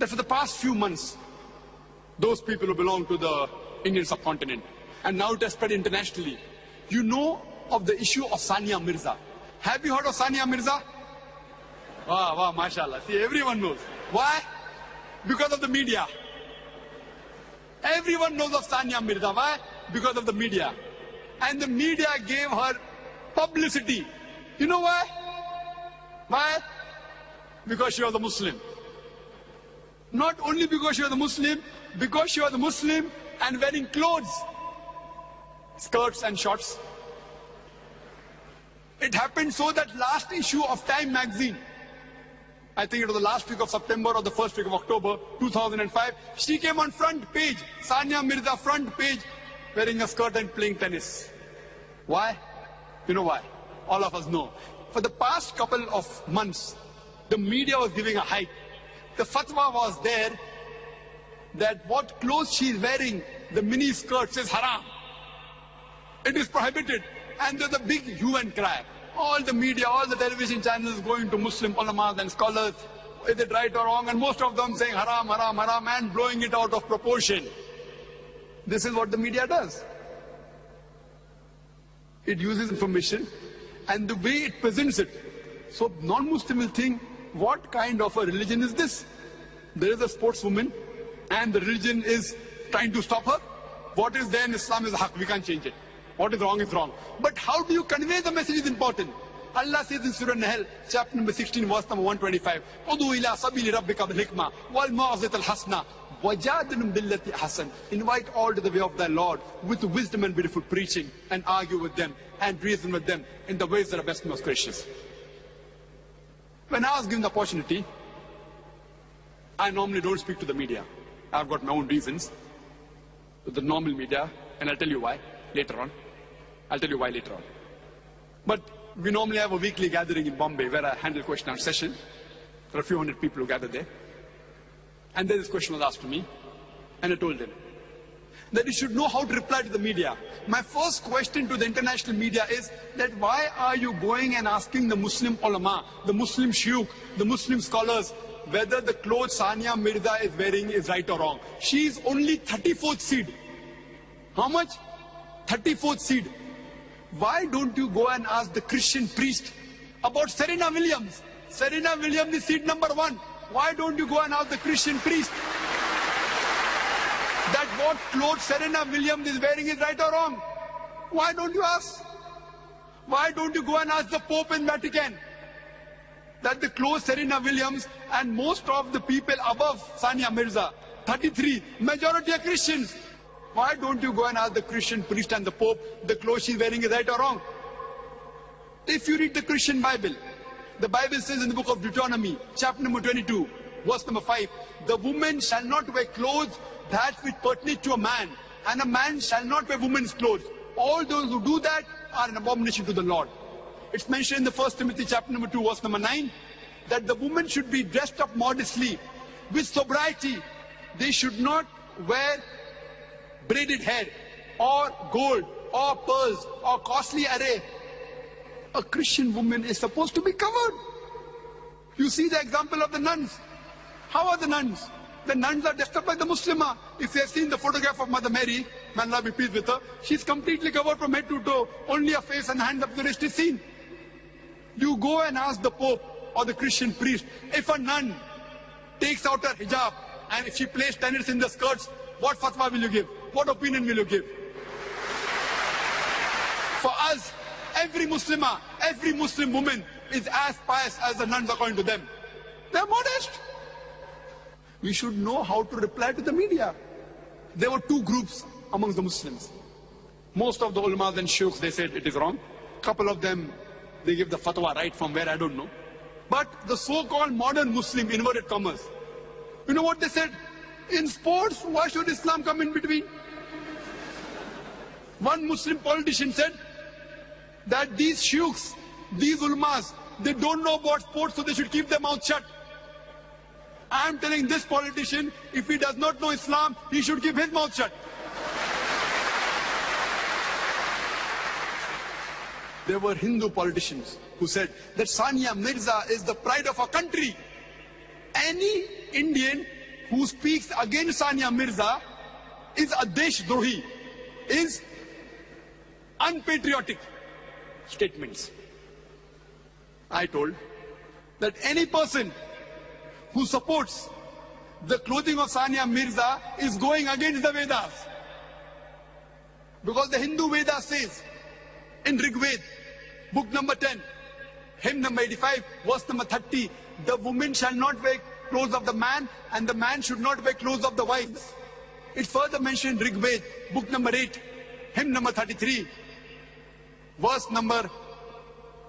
that for the past few months, those people who belong to the Indian subcontinent, and now it has spread internationally, you know of the issue of Sania Mirza. Have you heard of Sania Mirza? Wow, wow, mashallah. See, everyone knows. Why? Because of the media. Everyone knows of Sania Mirza. Why? Because of the media. And the media gave her publicity. You know why? Why? Because she was a Muslim. Not only because she was a Muslim, because she was a Muslim and wearing clothes, skirts and shorts. It happened so that last issue of Time magazine, I think it was the last week of September or the first week of October 2005, she came on front page, Sania Mirza front page, wearing a skirt and playing tennis. Why? You know why? All of us know. For the past couple of months, the media was giving a hype. The fatwa was there that what clothes she is wearing, the mini skirts, is haram. It is prohibited. And there's a big hue and cry. All the media, all the television channels going to Muslim ulamas and scholars, is it right or wrong? And most of them saying haram, haram, haram, and blowing it out of proportion. This is what the media does. It uses information and the way it presents it. So non-Muslim will think, what kind of a religion is this? There is a sportswoman and the religion is trying to stop her. What is there in Islam is haq, we can't change it. What is wrong is wrong. But how do you convey the message is important. Allah says in Surah Nahl, chapter number 16, verse number 125, Udu ila sabili rabbika bil hikmah wal ma'azat al hasna wajadilum billati hasan. Invite all to the way of thy Lord with wisdom and beautiful preaching, and argue with them and reason with them in the ways that are best and most gracious. When I was given the opportunity, I normally don't speak to the media. I've got my own reasons with the normal media, and I'll tell you why later on. I'll tell you why later on. But we normally have a weekly gathering in Bombay where I handle question and answer session. There are a few hundred people who gather there. And then this question was asked to me, and I told them that you should know how to reply to the media. My first question to the international media is that why are you going and asking the Muslim ulama, the Muslim shuyukh, the Muslim scholars, whether the clothes Sania Mirza is wearing is right or wrong? She is only 34th seed. How much? 34th seed. Why don't you go and ask the Christian priest about Serena Williams? Serena Williams is seed number 1. Why don't you go and ask the Christian priest that what clothes Serena Williams is wearing is right or wrong? Why don't you ask? Why don't you go and ask the Pope in Vatican that the clothes Serena Williams and most of the people above Sania Mirza, 33, majority are Christians. Why don't you go and ask the Christian priest and the Pope the clothes she's wearing is right or wrong? If you read the Christian Bible, the Bible says in the book of Deuteronomy, chapter number 22, verse number 5, the woman shall not wear clothes that which pertain to a man, and a man shall not wear woman's clothes. All those who do that are an abomination to the Lord. It's mentioned in the 1 Timothy chapter number 2, verse number 9, that the woman should be dressed up modestly, with sobriety. They should not wear braided hair, or gold, or pearls, or costly array. A Christian woman is supposed to be covered. You see the example of the nuns. How are the nuns? The nuns are dressed up like the Muslimah. If you have seen the photograph of Mother Mary, may Allah be pleased with her, she's completely covered from head to toe. Only her face and hands up, the rest is seen. You go and ask the Pope or the Christian priest, if a nun takes out her hijab and if she plays tennis in the skirts, what fatwa will you give? What opinion will you give? For us, every Muslimah, every Muslim woman is as pious as the nuns according to them. They're modest. We should know how to reply to the media. There were two groups amongst the Muslims. Most of the ulamas and shuyukhs, they said it is wrong. Couple of them, they give the fatwa right from where I don't know. But the so-called modern Muslim, inverted commas, you know what they said? In sports, why should Islam come in between? One Muslim politician said that these shuyukhs, these ulamas, they don't know about sports, so they should keep their mouth shut. I am telling this politician, if he does not know Islam, he should keep his mouth shut. There were Hindu politicians who said that Sania Mirza is the pride of our country. Any Indian who speaks against Sania Mirza is a Deshdrohi, is unpatriotic statements. I told that any person who supports the clothing of Sania Mirza is going against the Vedas. Because the Hindu Veda says in Rig Veda, book number 10, hymn number 85, verse number 30, the woman shall not wear clothes of the man and the man should not wear clothes of the wives. It's further mentioned in Rig Veda, book number 8, hymn number 33, verse number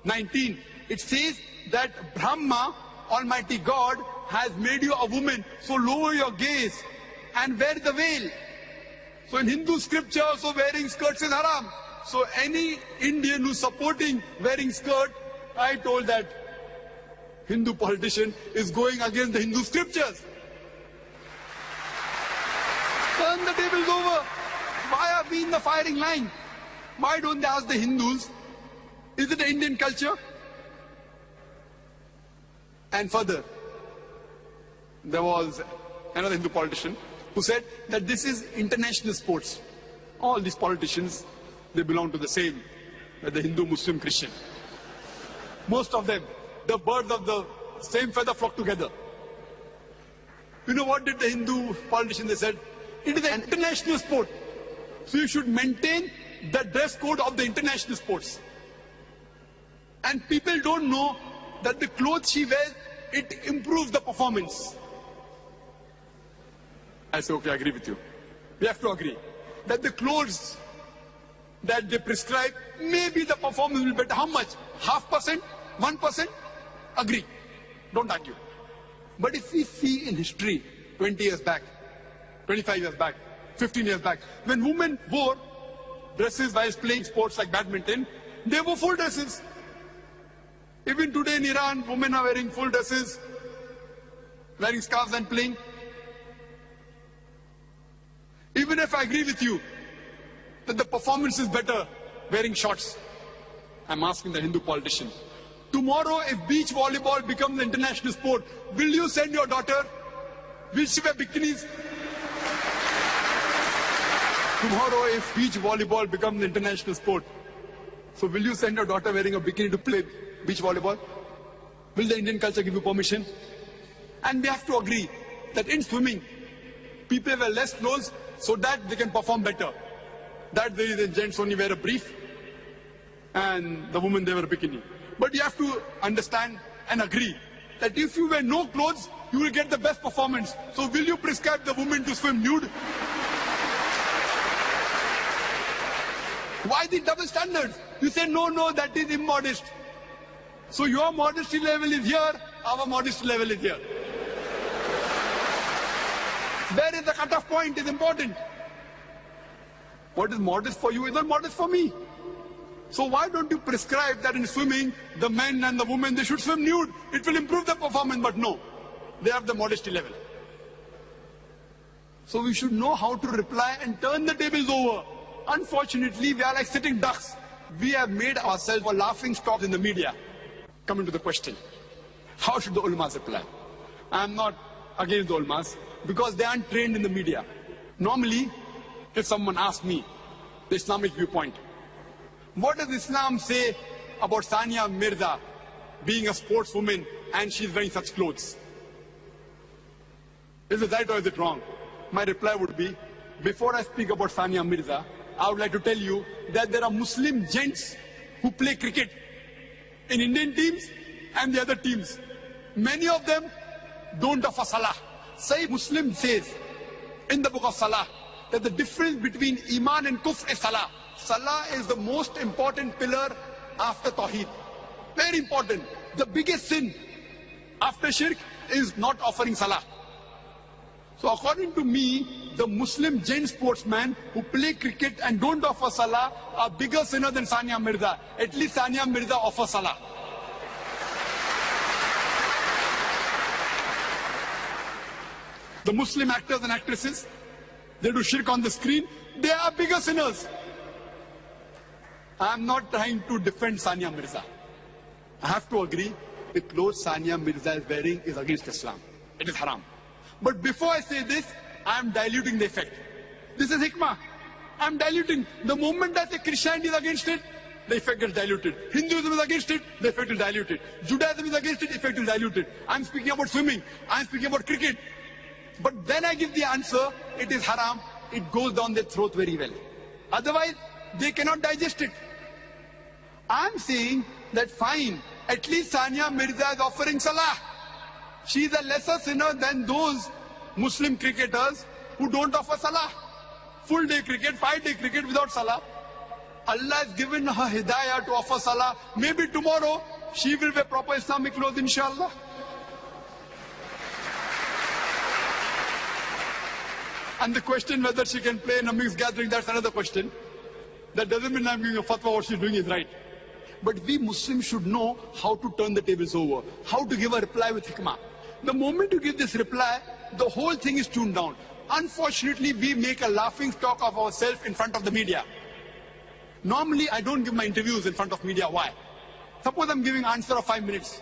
19. It says that Brahma, Almighty God, has made you a woman, so lower your gaze and wear the veil. So in Hindu scripture also wearing skirts is haram. So any Indian who's supporting wearing skirt, I told that Hindu politician is going against the Hindu scriptures. Turn the tables over. Why are we in the firing line? Why don't they ask the Hindus, is it an Indian culture? And further, there was another Hindu politician who said that this is international sports. All these politicians, they belong to the same, the Hindu, Muslim, Christian. Most of them, the birds of the same feather flock together. You know what did the Hindu politician, they said, it is an international sport. So you should maintain the dress code of the international sports. And people don't know that the clothes she wears, it improves the performance. I say, okay, I agree with you. We have to agree that the clothes that they prescribe, maybe the performance will be better. How much? 0.5%? 1%? Agree. Don't argue. But if we see in history, 20 years back, 25 years back, 15 years back, when women wore dresses while playing sports like badminton, they wore full dresses. Even today in Iran, women are wearing full dresses, wearing scarves and playing. Even if I agree with you that the performance is better wearing shorts, I'm asking the Hindu politician, tomorrow if beach volleyball becomes an international sport, will you send your daughter? Will she wear bikinis? Tomorrow if beach volleyball becomes an international sport, so will you send your daughter wearing a bikini to play beach volleyball? Will the Indian culture give you permission? And we have to agree that in swimming, people wear less clothes so that they can perform better. That there is the gents only wear a brief and the women they wear a bikini. But you have to understand and agree that if you wear no clothes, you will get the best performance. So will you prescribe the woman to swim nude? Why the double standards? You say, no, that is immodest. So your modesty level is here, our modesty level is here. Where is the cutoff point is important. What is modest for you is not modest for me. So why don't you prescribe that in swimming, the men and the women, they should swim nude? It will improve the performance, but no. They have the modesty level. So we should know how to reply and turn the tables over. Unfortunately, we are like sitting ducks. We have made ourselves a laughing stock in the media. Coming to the question, how should the ulmas reply? I am not against the ulmas because they aren't trained in the media. Normally, if someone asks me the Islamic viewpoint, what does Islam say about Sania Mirza being a sportswoman and she's wearing such clothes? Is it right or is it wrong? My reply would be, before I speak about Sania Mirza, I would like to tell you that there are Muslim gents who play cricket in Indian teams and the other teams. Many of them don't offer salah. Sahih Muslim says in the book of Salah that the difference between Iman and Kufr is salah. Salah is the most important pillar after Tawheed. Very important. The biggest sin after shirk is not offering salah. So according to me, the Muslim gent sportsmen who play cricket and don't offer salah are bigger sinner than Sania Mirza. At least Sania Mirza offers salah. The Muslim actors and actresses, they do shirk on the screen, they are bigger sinners. I am not trying to defend Sania Mirza. I have to agree, the clothes Sania Mirza is wearing is against Islam. It is haram. But before I say this, I am diluting the effect. This is hikmah. I am diluting. The moment I say Christianity is against it, the effect gets diluted. Hinduism is against it, the effect is diluted. Judaism is against it, the effect is diluted. I am speaking about swimming. I am speaking about cricket. But then I give the answer, it is haram. It goes down their throat very well. Otherwise, they cannot digest it. I am saying that fine, at least Sania Mirza is offering salah. She is a lesser sinner than those Muslim cricketers who don't offer salah. Full day cricket, 5-day cricket without salah. Allah has given her hidayah to offer salah. Maybe tomorrow she will wear proper Islamic clothes, inshallah. And the question whether she can play in a mixed gathering, that's another question. That doesn't mean I'm giving a fatwa, what she's doing is right. But we Muslims should know how to turn the tables over, how to give a reply with hikmah. The moment you give this reply, the whole thing is tuned down. Unfortunately, we make a laughing stock of ourselves in front of the media. Normally, I don't give my interviews in front of media. Why? Suppose I'm giving an answer of 5 minutes.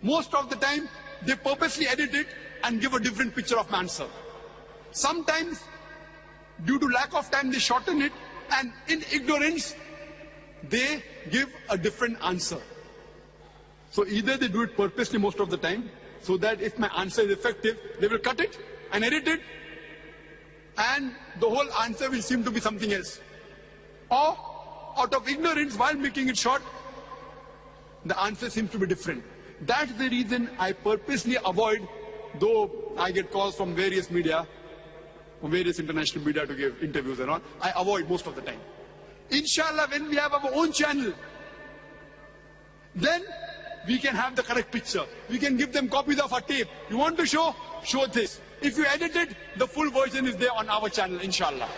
Most of the time, they purposely edit it and give a different picture of my answer. Sometimes, due to lack of time, they shorten it, and in ignorance, they give a different answer. So either they do it purposely most of the time, so that if my answer is effective, they will cut it and edit it, and the whole answer will seem to be something else. Or, out of ignorance, while making it short, the answer seems to be different. That's the reason I purposely avoid, though I get calls from various media, from various international media to give interviews and all, I avoid most of the time. Inshallah, when we have our own channel, then we can have the correct picture. We can give them copies of our tape. You want to show? Show this. If you edit it, the full version is there on our channel, inshallah.